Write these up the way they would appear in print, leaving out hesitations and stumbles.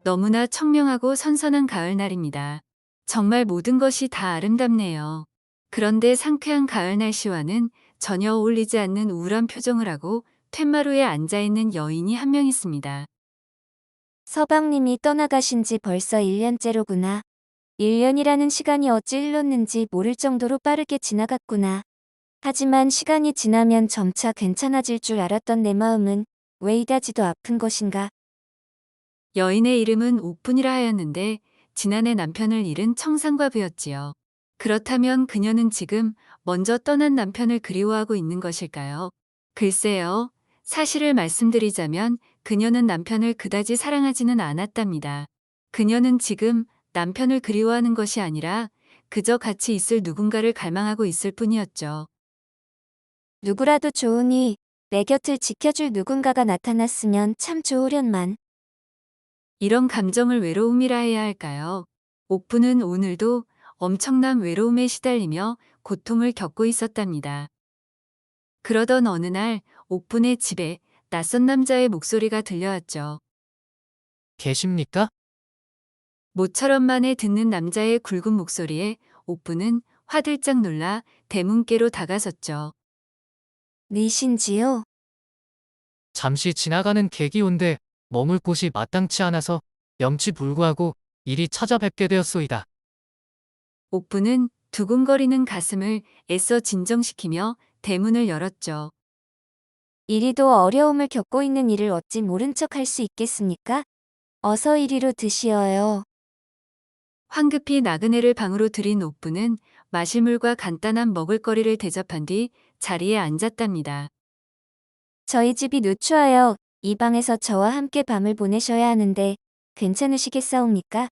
너무나 청명하고 선선한 가을날입니다. 정말 모든 것이 다 아름답네요. 그런데 상쾌한 가을 날씨와는 전혀 어울리지 않는 우울한 표정을 하고 툇마루에 앉아있는 여인이 한 명 있습니다. 서방님이 떠나가신 지 벌써 1년째로구나. 1년이라는 시간이 어찌 흘렀는지 모를 정도로 빠르게 지나갔구나. 하지만 시간이 지나면 점차 괜찮아질 줄 알았던 내 마음은 왜 이다지도 아픈 것인가. 여인의 이름은 옥분이라 하였는데 지난해 남편을 잃은 청산과부였지요. 그렇다면 그녀는 지금 먼저 떠난 남편을 그리워하고 있는 것일까요? 글쎄요. 사실을 말씀드리자면 그녀는 남편을 그다지 사랑하지는 않았답니다. 그녀는 지금 남편을 그리워하는 것이 아니라 그저 같이 있을 누군가를 갈망하고 있을 뿐이었죠. 누구라도 좋으니 내 곁을 지켜줄 누군가가 나타났으면 참 좋으련만. 이런 감정을 외로움이라 해야 할까요? 옥부는 오늘도 엄청난 외로움에 시달리며 고통을 겪고 있었답니다. 그러던 어느 날 옥분의 집에 낯선 남자의 목소리가 들려왔죠. 계십니까? 모처럼 만에 듣는 남자의 굵은 목소리에 옥부는 화들짝 놀라 대문께로 다가섰죠. 니신지요? 잠시 지나가는 계기온데 머물 곳이 마땅치 않아서 염치불구하고 이리 찾아뵙게 되었소이다. 옥부는 두근거리는 가슴을 애써 진정시키며 대문을 열었죠. 이리도 어려움을 겪고 있는 이를 어찌 모른 척 할 수 있겠습니까? 어서 이리로 드시어요. 황급히 나그네를 방으로 들인 옥부는 마실 물과 간단한 먹을거리를 대접한 뒤 자리에 앉았답니다. 저희 집이 누추하여 이 방에서 저와 함께 밤을 보내셔야 하는데 괜찮으시겠사옵니까?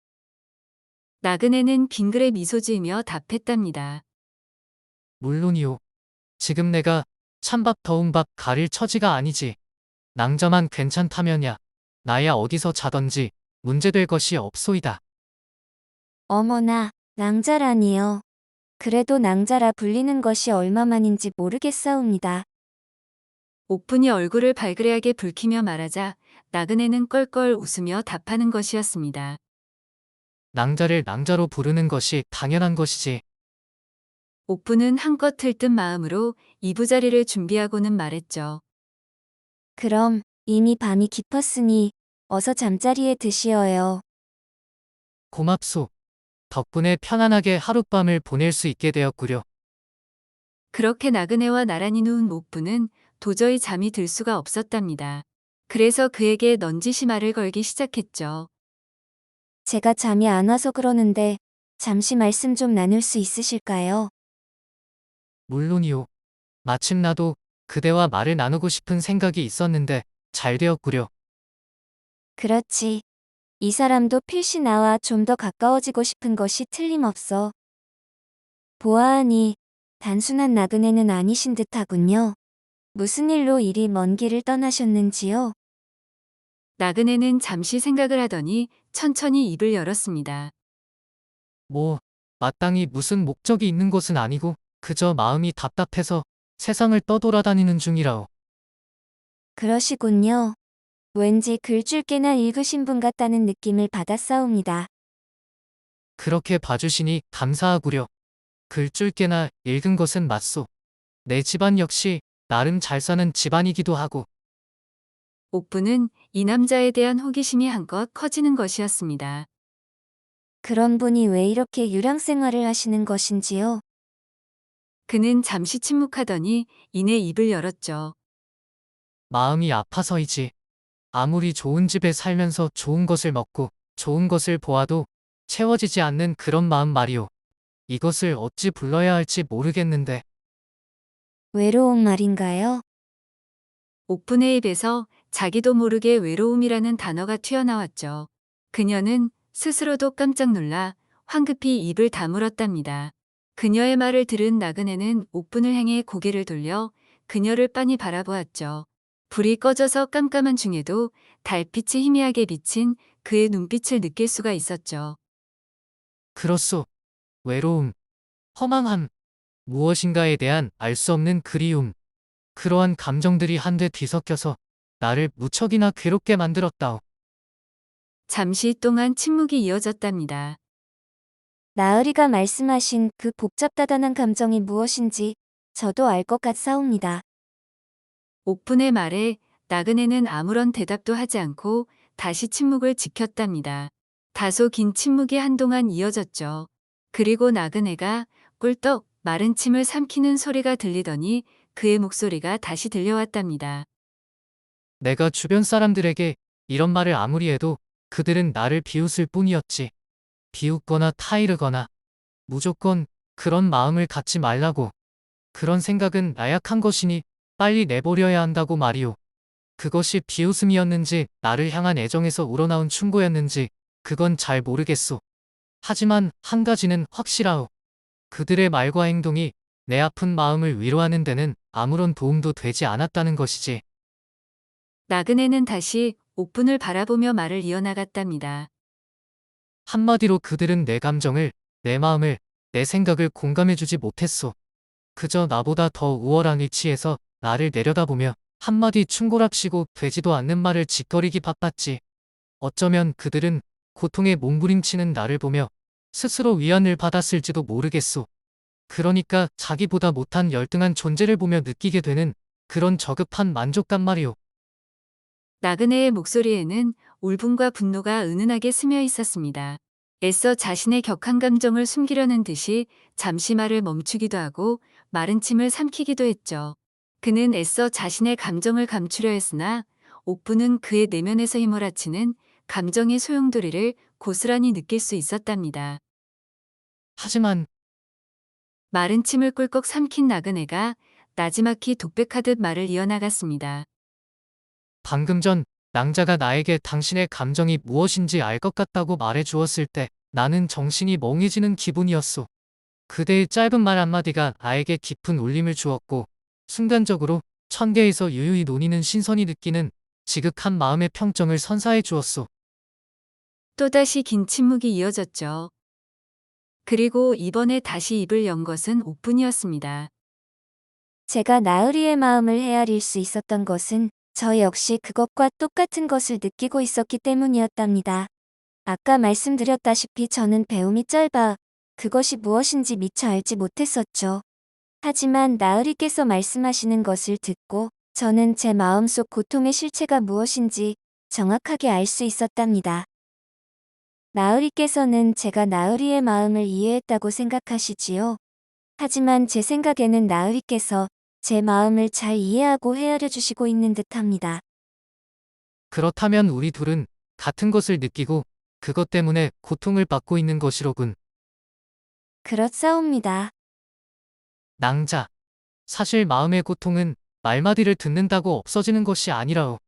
나그네는 빙그레 미소 지으며 답했답니다. 물론이요. 지금 내가 찬밥 더운 밥 가릴 처지가 아니지. 낭자만 괜찮다면야 나야 어디서 자던지 문제될 것이 없소이다. 어머나, 낭자라니요. 그래도 낭자라 불리는 것이 얼마만인지 모르겠사옵니다. 옥분이 얼굴을 발그레하게 붉히며 말하자 나그네는 껄껄 웃으며 답하는 것이었습니다. 낭자를 낭자로 부르는 것이 당연한 것이지. 옥분은 한껏 들뜬 마음으로 이부자리를 준비하고는 말했죠. 그럼 이미 밤이 깊었으니 어서 잠자리에 드시어요. 고맙소. 덕분에 편안하게 하룻밤을 보낼 수 있게 되었구려. 그렇게 나그네와 나란히 누운 옥분은 도저히 잠이 들 수가 없었답니다. 그래서 그에게 넌지시 말을 걸기 시작했죠. 제가 잠이 안 와서 그러는데 잠시 말씀 좀 나눌 수 있으실까요? 물론이요. 마침 나도 그대와 말을 나누고 싶은 생각이 있었는데 잘 되었구려. 그렇지. 이 사람도 필시 나와 좀 더 가까워지고 싶은 것이 틀림없어. 보아하니 단순한 나그네는 아니신 듯하군요. 무슨 일로 이리 먼 길을 떠나셨는지요? 나그네는 잠시 생각을 하더니 천천히 입을 열었습니다. 뭐, 마땅히 무슨 목적이 있는 것은 아니고 그저 마음이 답답해서 세상을 떠돌아다니는 중이라오. 그러시군요. 왠지 글줄께나 읽으신 분 같다는 느낌을 받았사옵니다. 그렇게 봐주시니 감사하구려. 글줄께나 읽은 것은 맞소. 내 집안 역시 나름 잘 사는 집안이기도 하고. 옥부는 이 남자에 대한 호기심이 한껏 커지는 것이었습니다. 그런 분이 왜 이렇게 유랑 생활을 하시는 것인지요? 그는 잠시 침묵하더니 이내 입을 열었죠. 마음이 아파서이지. 아무리 좋은 집에 살면서 좋은 것을 먹고 좋은 것을 보아도 채워지지 않는 그런 마음 말이오. 이것을 어찌 불러야 할지 모르겠는데. 외로운 말인가요? 옥분의 입에서 자기도 모르게 외로움이라는 단어가 튀어나왔죠. 그녀는 스스로도 깜짝 놀라 황급히 입을 다물었답니다. 그녀의 말을 들은 나그네는 옥분을 향해 고개를 돌려 그녀를 빤히 바라보았죠. 불이 꺼져서 깜깜한 중에도 달빛이 희미하게 비친 그의 눈빛을 느낄 수가 있었죠. 그렇소. 외로움, 허망함, 무엇인가에 대한 알 수 없는 그리움. 그러한 감정들이 한데 뒤섞여서 나를 무척이나 괴롭게 만들었다오. 잠시 동안 침묵이 이어졌답니다. 나으리가 말씀하신 그 복잡다단한 감정이 무엇인지 저도 알 것 같사옵니다. 오픈의 말에 나그네는 아무런 대답도 하지 않고 다시 침묵을 지켰답니다. 다소 긴 침묵이 한동안 이어졌죠. 그리고 나그네가 꿀떡 마른 침을 삼키는 소리가 들리더니 그의 목소리가 다시 들려왔답니다. 내가 주변 사람들에게 이런 말을 아무리 해도 그들은 나를 비웃을 뿐이었지. 비웃거나 타이르거나 무조건 그런 마음을 갖지 말라고. 그런 생각은 나약한 것이니 빨리 내버려야 한다고 말이오. 그것이 비웃음이었는지 나를 향한 애정에서 우러나온 충고였는지 그건 잘 모르겠소. 하지만 한 가지는 확실하오. 그들의 말과 행동이 내 아픈 마음을 위로하는 데는 아무런 도움도 되지 않았다는 것이지. 나그네는 다시 오픈을 바라보며 말을 이어나갔답니다. 한마디로 그들은 내 감정을, 내 마음을, 내 생각을 공감해주지 못했소. 그저 나보다 더 우월한 위치에서 나를 내려다보며 한마디 충고랍시고 되지도 않는 말을 짓거리기 바빴지. 어쩌면 그들은 고통에 몸부림치는 나를 보며 스스로 위안을 받았을지도 모르겠소. 그러니까 자기보다 못한 열등한 존재를 보며 느끼게 되는 그런 저급한 만족감 말이오. 나그네의 목소리에는 울분과 분노가 은은하게 스며 있었습니다. 애써 자신의 격한 감정을 숨기려는 듯이 잠시 말을 멈추기도 하고 마른 침을 삼키기도 했죠. 그는 애써 자신의 감정을 감추려 했으나 오픈은 그의 내면에서 휘몰아치는 감정의 소용돌이를 고스란히 느낄 수 있었답니다. 하지만 마른 침을 꿀꺽 삼킨 나그네가 나지막히 독백하듯 말을 이어나갔습니다. 방금 전 낭자가 나에게 당신의 감정이 무엇인지 알 것 같다고 말해 주었을 때 나는 정신이 멍해지는 기분이었소. 그대의 짧은 말 한마디가 나에게 깊은 울림을 주었고 순간적으로 천계에서 유유히 논이는 신선이 느끼는 지극한 마음의 평정을 선사해 주었소. 또다시 긴 침묵이 이어졌죠. 그리고 이번에 다시 입을 연 것은 오픈이었습니다. 제가 나으리의 마음을 헤아릴 수 있었던 것은 저 역시 그것과 똑같은 것을 느끼고 있었기 때문이었답니다. 아까 말씀드렸다시피 저는 배움이 짧아 그것이 무엇인지 미처 알지 못했었죠. 하지만 나으리께서 말씀하시는 것을 듣고 저는 제 마음속 고통의 실체가 무엇인지 정확하게 알 수 있었답니다. 나으리께서는 제가 나으리의 마음을 이해했다고 생각하시지요. 하지만 제 생각에는 나으리께서 제 마음을 잘 이해하고 헤아려 주시고 있는 듯합니다. 그렇다면 우리 둘은 같은 것을 느끼고 그것 때문에 고통을 받고 있는 것이로군. 그렇사옵니다. 낭자. 사실 마음의 고통은 말마디를 듣는다고 없어지는 것이 아니라오.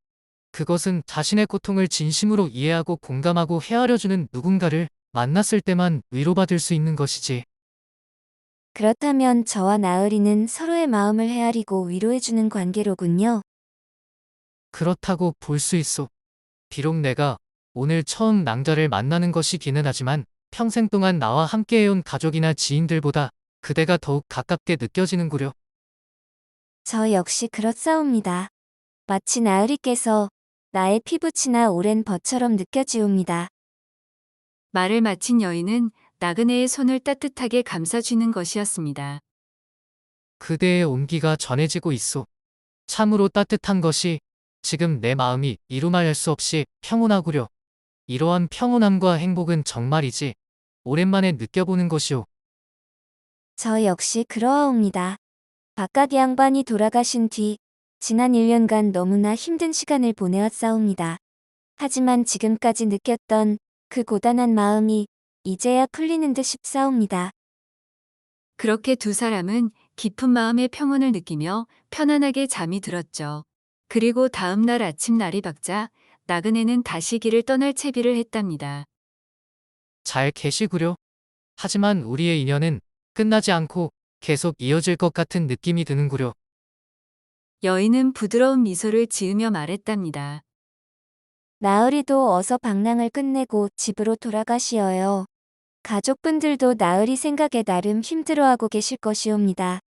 그것은 자신의 고통을 진심으로 이해하고 공감하고 헤아려주는 누군가를 만났을 때만 위로받을 수 있는 것이지. 그렇다면 저와 나으리는 서로의 마음을 헤아리고 위로해주는 관계로군요. 그렇다고 볼 수 있소. 비록 내가 오늘 처음 낭자를 만나는 것이기는 하지만 평생 동안 나와 함께해온 가족이나 지인들보다 그대가 더욱 가깝게 느껴지는구려. 저 역시 그렇사옵니다. 마치 나으리께서 나의 피부치나 오랜 벗처럼 느껴지옵니다. 말을 마친 여인은 나그네의 손을 따뜻하게 감싸주는 것이었습니다. 그대의 온기가 전해지고 있소. 참으로 따뜻한 것이 지금 내 마음이 이루말할 수 없이 평온하구려. 이러한 평온함과 행복은 정말이지 오랜만에 느껴보는 것이오. 저 역시 그러하옵니다. 바깥 양반이 돌아가신 뒤 지난 1년간 너무나 힘든 시간을 보내왔사옵니다. 하지만 지금까지 느꼈던 그 고단한 마음이 이제야 풀리는 듯 싶사옵니다. 그렇게 두 사람은 깊은 마음의 평온을 느끼며 편안하게 잠이 들었죠. 그리고 다음 날 아침 날이 밝자 나그네는 다시 길을 떠날 채비를 했답니다. 잘 계시구려. 하지만 우리의 인연은 끝나지 않고 계속 이어질 것 같은 느낌이 드는구려. 여인은 부드러운 미소를 지으며 말했답니다. 나으리도 어서 방랑을 끝내고 집으로 돌아가시어요. 가족분들도 나으리 생각에 나름 힘들어하고 계실 것이옵니다.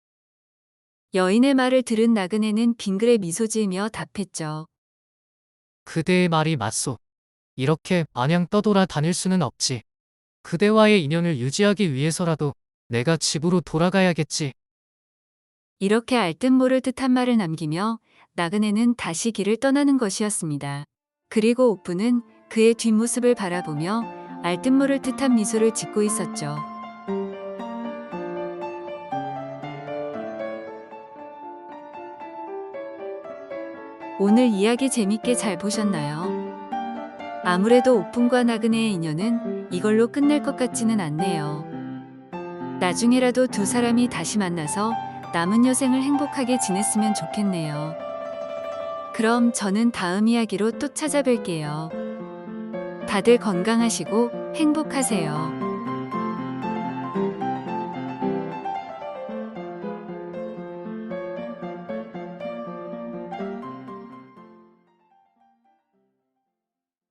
여인의 말을 들은 나그네는 빙그레 미소 지으며 답했죠. 그대의 말이 맞소. 이렇게 마냥 떠돌아 다닐 수는 없지. 그대와의 인연을 유지하기 위해서라도 내가 집으로 돌아가야겠지. 이렇게 알듯 모를 듯한 말을 남기며 나그네는 다시 길을 떠나는 것이었습니다. 그리고 옥부는 그의 뒷모습을 바라보며 알듯 모를 듯한 미소를 짓고 있었죠. 오늘 이야기 재밌게 잘 보셨나요? 아무래도 옥분과 나그네의 인연은 이걸로 끝날 것 같지는 않네요. 나중에라도 두 사람이 다시 만나서 남은 여생을 행복하게 지냈으면 좋겠네요. 그럼 저는 다음 이야기로 또 찾아뵐게요. 다들 건강하시고 행복하세요.